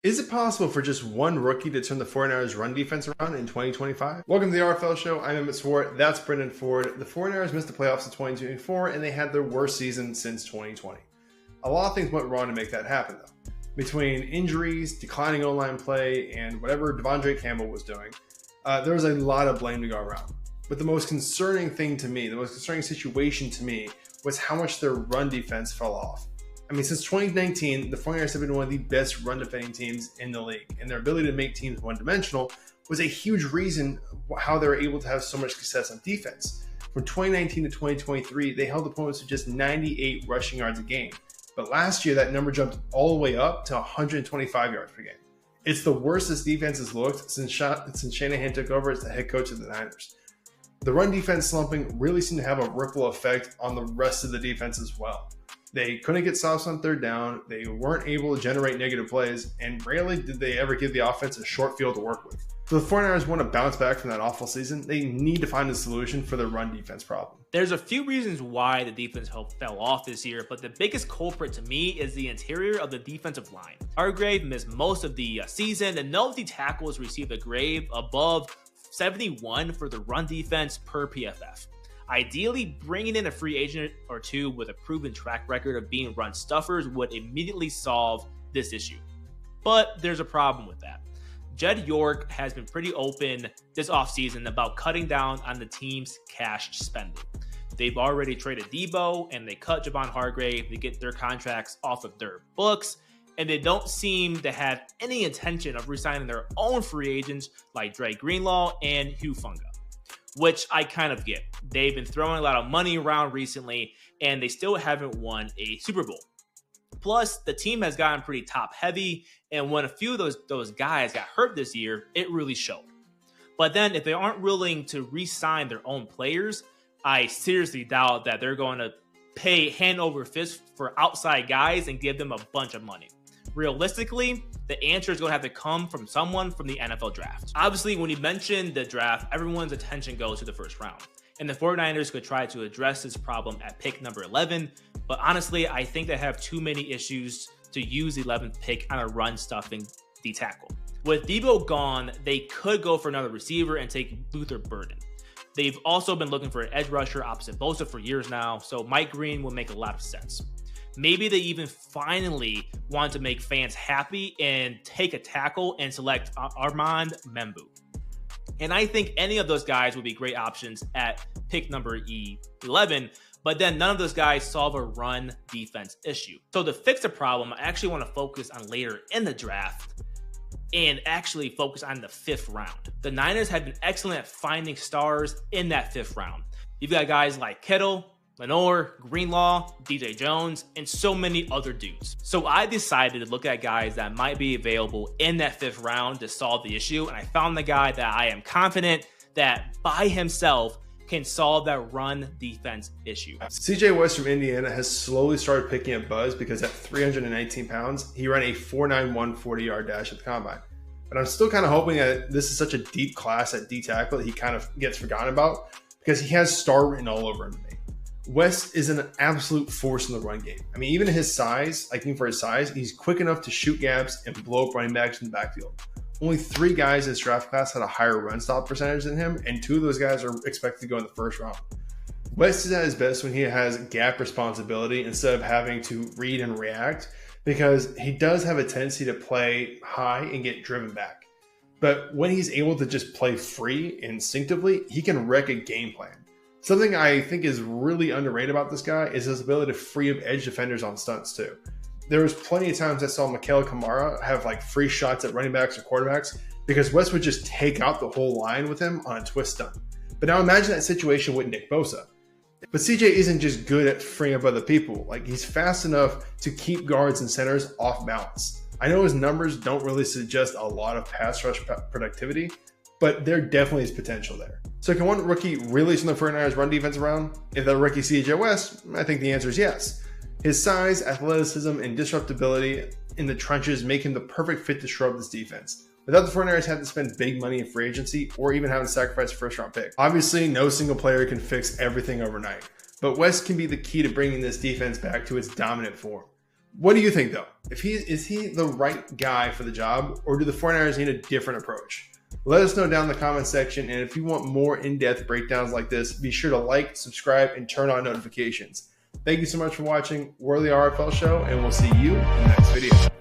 Is it possible for just one rookie to turn the 49ers run defense around in 2025? Welcome to the RFL Show. I'm Emmett Swart. That's Brendan Ford. The 49ers missed the playoffs in 2024, and they had their worst season since 2020. A lot of things went wrong to make that happen, though. Between injuries, declining O-line play, and whatever Devondre Campbell was doing, there was a lot of blame to go around. But the most concerning thing to me, the most concerning situation to me, was how much their run defense fell off. I mean, since 2019, the 49ers have been one of the best run defending teams in the league, and their ability to make teams one-dimensional was a huge reason how they were able to have so much success on defense. From 2019 to 2023, they held opponents to just 98 rushing yards a game. But last year, that number jumped all the way up to 125 yards per game. It's the worst this defense has looked since Shanahan took over as the head coach of the Niners. The run defense slumping really seemed to have a ripple effect on the rest of the defense as well. They couldn't get stops on third down. They weren't able to generate negative plays, and rarely did they ever give the offense a short field to work with. So the 49ers want to bounce back from that awful season. They need to find a solution for their run defense problem. There's a few reasons why the defense fell off this year, but the biggest culprit to me is the interior of the defensive line. Hargrave missed most of the season, and none of the tackles received a grade above 71 for the run defense per PFF. Ideally, bringing in a free agent or two with a proven track record of being run stuffers would immediately solve this issue. But there's a problem with that. Jed York has been pretty open this offseason about cutting down on the team's cash spending. They've already traded Debo and they cut Javon Hargrave to get their contracts off of their books, and they don't seem to have any intention of re-signing their own free agents like Dre Greenlaw and Hugh Funga, which I kind of get. They've been throwing a lot of money around recently, and they still haven't won a Super Bowl. Plus, the team has gotten pretty top heavy, and when a few of those guys got hurt this year, it really showed. But then if they aren't willing to re-sign their own players, I seriously doubt that they're going to pay hand over fist for outside guys and give them a bunch of money. Realistically, the answer is going to have to come from someone from the NFL draft. Obviously, when you mention the draft, everyone's attention goes to the first round. And the 49ers could try to address this problem at pick number 11. But honestly, I think they have too many issues to use the 11th pick on a run stuffing D tackle. With Debo gone, they could go for another receiver and take Luther Burden. They've also been looking for an edge rusher opposite Bosa for years now, so Mike Green will make a lot of sense. Maybe they even finally want to make fans happy and take a tackle and select Armand Membu. And I think any of those guys would be great options at pick number 11, but then none of those guys solve a run defense issue. So to fix the problem, I actually want to focus on later in the draft and actually focus on the 5th round. The Niners have been excellent at finding stars in that 5th round. You've got guys like Kittle, Lenore, Greenlaw, DJ Jones, and so many other dudes. So I decided to look at guys that might be available in that 5th round to solve the issue, and I found the guy that I am confident that by himself can solve that run defense issue. CJ West from Indiana has slowly started picking up buzz because at 319 pounds, he ran a 4.91 40-yard dash at the combine. But I'm still kind of hoping that this is such a deep class at D tackle that he kind of gets forgotten about because he has star written all over him to me. West is an absolute force in the run game. I mean, even his size, like even for his size, he's quick enough to shoot gaps and blow up running backs in the backfield. Only 3 guys in this draft class had a higher run stop percentage than him, and 2 of those guys are expected to go in the 1st round. West is at his best when he has gap responsibility instead of having to read and react, because he does have a tendency to play high and get driven back. But when he's able to just play free instinctively, he can wreck a game plan. Something I think is really underrated about this guy is his ability to free up edge defenders on stunts too. There was plenty of times I saw Mikael Kamara have like free shots at running backs or quarterbacks because West would just take out the whole line with him on a twist stunt. But now imagine that situation with Nick Bosa. But CJ isn't just good at freeing up other people. Like, he's fast enough to keep guards and centers off balance. I know his numbers don't really suggest a lot of pass rush productivity, but there definitely is potential there. So can one rookie really turn the 49ers run defense around? If that rookie CJ West, I think the answer is yes. His size, athleticism, and disruptability in the trenches make him the perfect fit to shore up this defense, without the 49ers having to spend big money in free agency or even having to sacrifice a first-round pick. Obviously, no single player can fix everything overnight, but West can be the key to bringing this defense back to its dominant form. What do you think, though? Is he the right guy for the job, or do the 49ers need a different approach? Let us know down in the comment section, and if you want more in-depth breakdowns like this, be sure to like, subscribe, and turn on notifications. Thank you so much for watching. We're the RFL Show, and we'll see you in the next video.